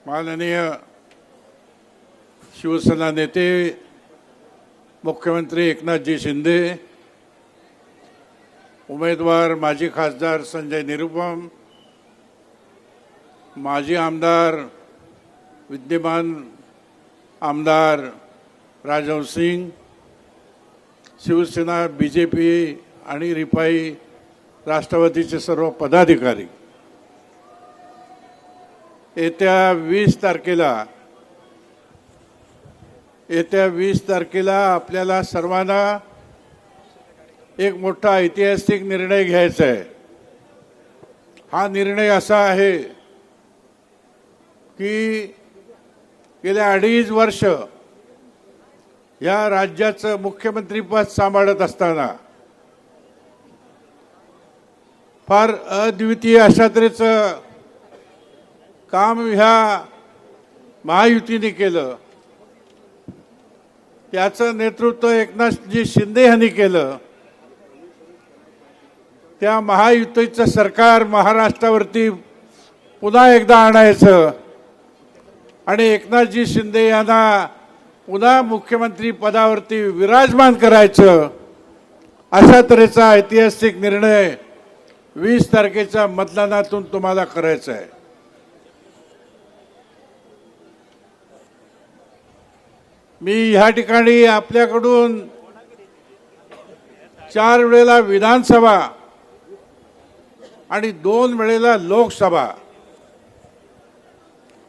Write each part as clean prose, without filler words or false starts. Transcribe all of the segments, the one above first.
माननीय शिवसेना नेते मुख्यमंत्री एकनाथजी शिंदे, उमेदवार माजी खासदार संजय निरुपम, माजी आमदार विद्यमान आमदार राजव सिंग, शिवसेना बीजेपी आणि रिपाई राष्ट्रवादीचे सर्व पदाधिकारी, येत्या 20 तारखेला आपल्याला सर्वांना एक मोठा ऐतिहासिक निर्णय घ्यायचा आहे। हा निर्णय असा आहे की गेल्या 2.5 वर्ष या राज्याचं मुख्यमंत्रीपद सांभाळत असताना फार अद्वितीय अशा तऱ्हेचं काम ह्या महायुतीने केलं। त्याचं नेतृत्व एकनाथजी शिंदे यांनी केलं। त्या महायुतीचं सरकार महाराष्ट्रावरती पुन्हा एकदा आणायचं आणि एकनाथजी शिंदे यांना पुन्हा मुख्यमंत्री पदावरती विराजमान करायचं, अशा तऱ्हेचा ऐतिहासिक निर्णय 20 तारखेच्या मतदानातून तुम्हाला करायचा आहे। मी ह्या ठिकाणी आपल्याकडून 4 वेळेला विधानसभा आणि 2 वेळेला लोकसभा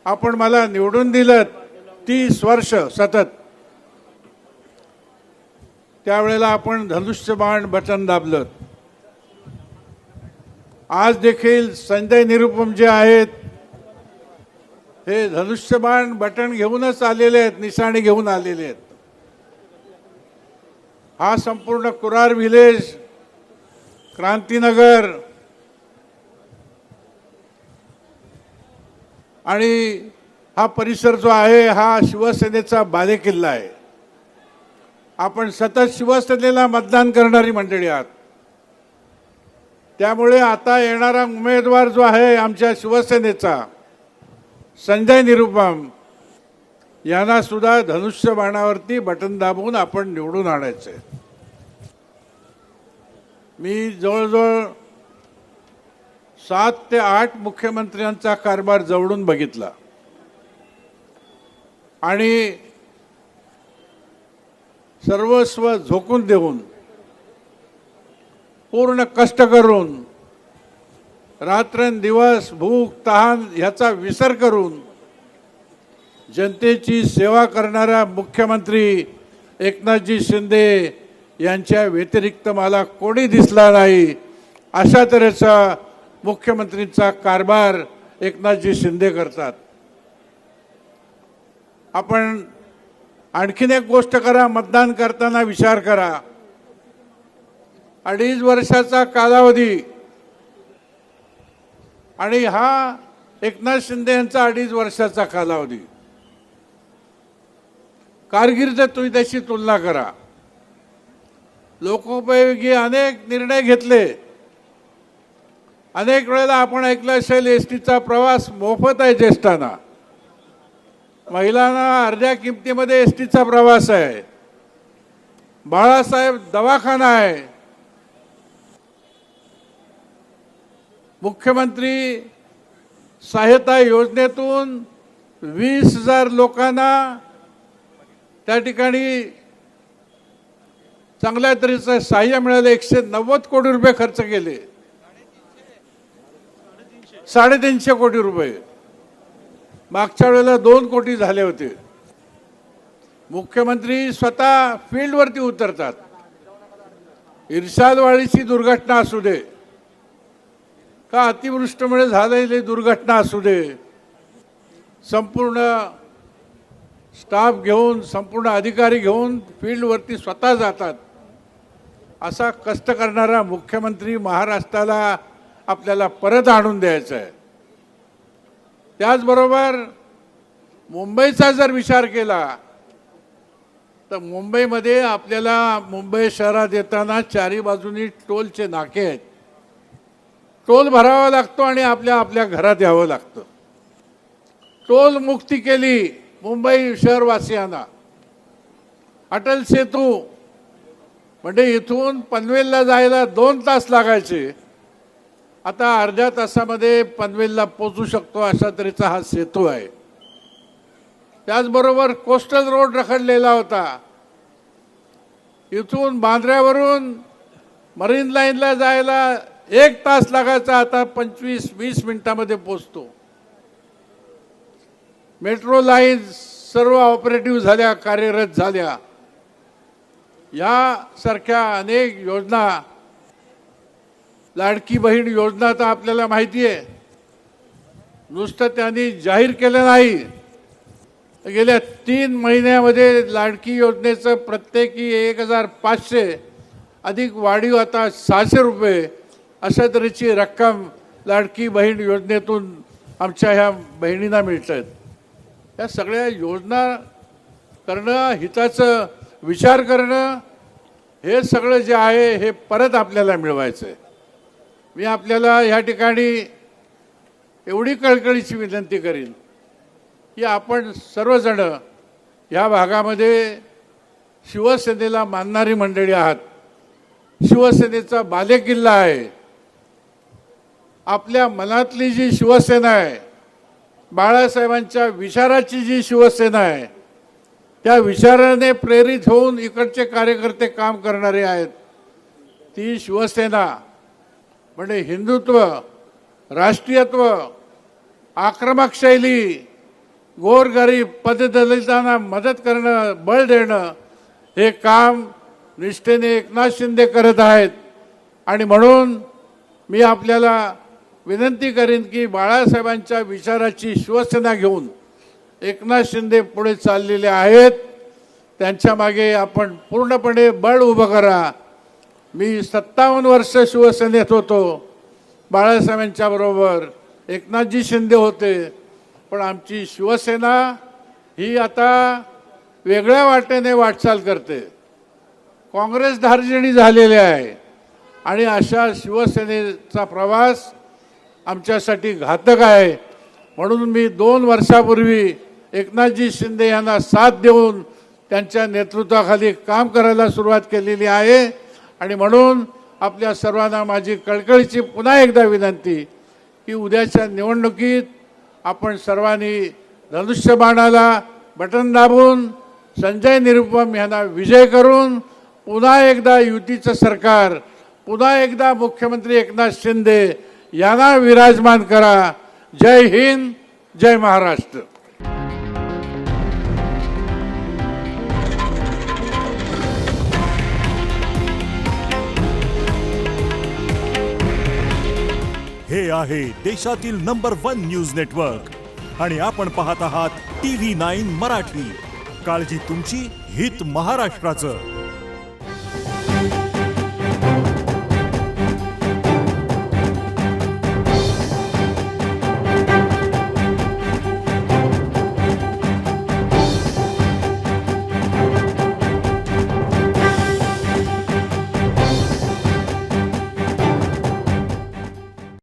आपण मला निवडून दिलं 30 वर्ष सतत। त्यावेळेला आपण धनुष्यबाण बटन दाबलं। आज देखील संजय निरुपम जे आहेत हे धनुष्यबाण बटन घेऊनच आलेले आहेत, निशाणे घेऊन आलेले आहेत। हा संपूर्ण कुरार विलेज, क्रांतीनगर आणि हा परिसर जो आहे हा शिवसेनेचा बालेकिल्ला आहे। आपण सतत शिवसेनेला मतदान करणारी मंडळी आहात। त्यामुळे आता येणारा उमेदवार जो आहे आमच्या शिवसेनेचा संजय निरुपम यांना सुद्धा धनुष्यबाणावरती बटन दाबून आपण निवडून आणायचे। मी जवळजवळ 7 ते 8 मुख्यमंत्र्यांचा कारभार जवळून बघितला आणि सर्वस्व झोकून देऊन, पूर्ण कष्ट करून, रात्रंदिवस भूक तहान ह्याचा विसर करून जनतेची सेवा करणारा मुख्यमंत्री एकनाथजी शिंदे यांच्या व्यतिरिक्त मला कोणी दिसला नाही। अशा तऱ्हेचा मुख्यमंत्रीचा कारभार एकनाथजी शिंदे करतात। आपण आणखीन एक गोष्ट करा, मतदान करताना विचार करा। 2.5 वर्षाचा कालावधी आणि हा एकनाथ शिंदे यांचा 2.5 वर्षाचा कालावधी, कारकीर्द तुम्ही त्याची तुलना करा। लोकोपयोगी अनेक निर्णय घेतले। अनेक वेळेला आपण ऐकलं असेल एसटीचा प्रवास मोफत आहे ज्येष्ठांना, महिलांना अर्ध्या किमतीमध्ये एसटीचा प्रवास आहे, बाळासाहेब दवाखाना आहे। मुख्यमंत्री सहायता योजनेतून 20,000 लोकांना त्या ठिकाणी चांगल्या तऱ्हेचं सहाय्य मिळालं। 190 कोटी रुपये खर्च केले, 350 कोटी रुपये। मागच्या वेळेला 2 कोटी झाले होते। मुख्यमंत्री स्वतः फील्डवरती उतरतात। इर्शादवाडीची दुर्घटना असू दे का अतिवृष्टीमुळे झालेली दुर्घटना असू दे, संपूर्ण स्टाफ घेऊन, संपूर्ण अधिकारी घेऊन फील्डवरती स्वतः जातात। असा कष्ट करणारा मुख्यमंत्री महाराष्ट्राला आपल्याला परत आणून द्यायचा आहे। त्याचबरोबर मुंबईचा जर विचार केला तर मुंबईमध्ये आपल्याला मुंबई शहरात येताना 4ही बाजूनी टोलचे नाके आहेत। टोल भरावा लागतो आणि आपल्या घरात यावं लागतं। टोल मुक्ती केली मुंबई शहरवासियांना. अटल सेतू म्हणजे इथून पनवेलला जायला 2 तास लागायचे, आता अर्ध्या तासामध्ये पनवेलला पोहोचू शकतो अशा तऱ्हेचा हा सेतू आहे. त्याचबरोबर कोस्टल रोड रखडलेला होता, इथून बांद्र्यावरून मरीन लाईनला जायला 1 तास लागायचा, आता 25-20 मिनिटामध्ये पोहोचतो. मेट्रो लाईन सर्व ऑपरेटिव्ह झाल्या, कार्यरत झाल्या. यासारख्या अनेक योजना, लाडकी बहीण योजना तर आपल्याला माहिती आहे, नुसतं त्यांनी जाहीर केलं नाही, गेल्या 3 महिन्यामध्ये लाडकी योजनेचं प्रत्येकी 1500 अधिक वाढीव आता 600 रुपये अशा तऱ्हेची रक्कम लाडकी बहीण योजनेतून आमच्या ह्या बहिणींना मिळत आहेत. या सगळ्या योजना करणं, हिताचं विचार करणं, हे सगळं जे आहे हे परत आपल्याला मिळवायचं आहे. मी आपल्याला ह्या ठिकाणी एवढी कळकळीची विनंती करीन की आपण सर्वजण ह्या भागामध्ये शिवसेनेला मानणारी मंडळी आहात. शिवसेनेचा बालेकिल्ला आहे. आपल्या मनातली जी शिवसेना आहे, बाळासाहेबांच्या विचाराची जी शिवसेना आहे, त्या विचाराने प्रेरित होऊन इकडचे कार्यकर्ते काम करणारे आहेत. ती शिवसेना म्हणजे हिंदुत्व, राष्ट्रीयत्व, आक्रमक शैली, गोरगरीब पददलितांना मदत करणं, बळ देणं, हे काम निष्ठेने एकनाथ शिंदे करत आहेत. आणि म्हणून मी आपल्याला विनंती करीन की बाळासाहेबांच्या विचाराची शिवसेना घेऊन एकनाथ शिंदे पुढे चाललेले आहेत, त्यांच्या मागे आपण पूर्णपणे बळ उभं करा. मी 57 वर्ष शिवसेनेत होतो, बाळासाहेबांच्या बरोबर एकनाथजी शिंदे होते, पण आमची शिवसेना ही आता वेगळ्या वाटेने वाटचाल करते, काँग्रेस धार्जिणी झालेली आहे. आणि अशा शिवसेनेचा प्रवास आमच्यासाठी घातक आहे. म्हणून मी 2 वर्षापूर्वी एकनाथजी शिंदे यांना साथ देऊन त्यांच्या नेतृत्वाखाली काम करायला सुरुवात केलेली आहे. आणि म्हणून आपल्या सर्वांना माझी कळकळीची पुन्हा एकदा विनंती की उद्याच्या निवडणुकीत आपण सर्वांनी धनुष्यबाणाला बटन दाबून संजय निरुपम यांना विजय करून पुन्हा एकदा युतीचं सरकार, पुन्हा एकदा मुख्यमंत्री एकनाथ शिंदे यांना विराजमान करा. जय हिंद, जय महाराष्ट्र. हे आहे देशातील नंबर 1 न्यूज नेटवर्क आणि आपण पाहत आहात TV9 मराठी. काळजी तुमची, हित महाराष्ट्राचं.